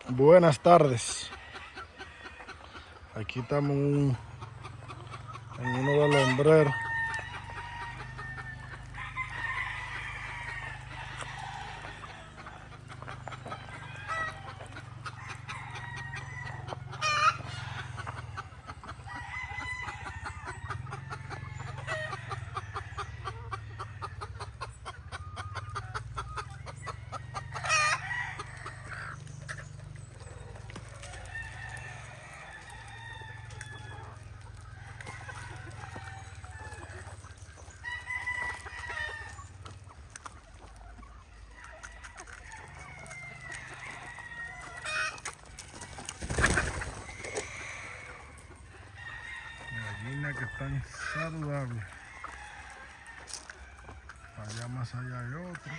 Buenas tardes. Aquí estamos en uno de los hombreros. Gallinas que están saludables. Allá más allá hay otro.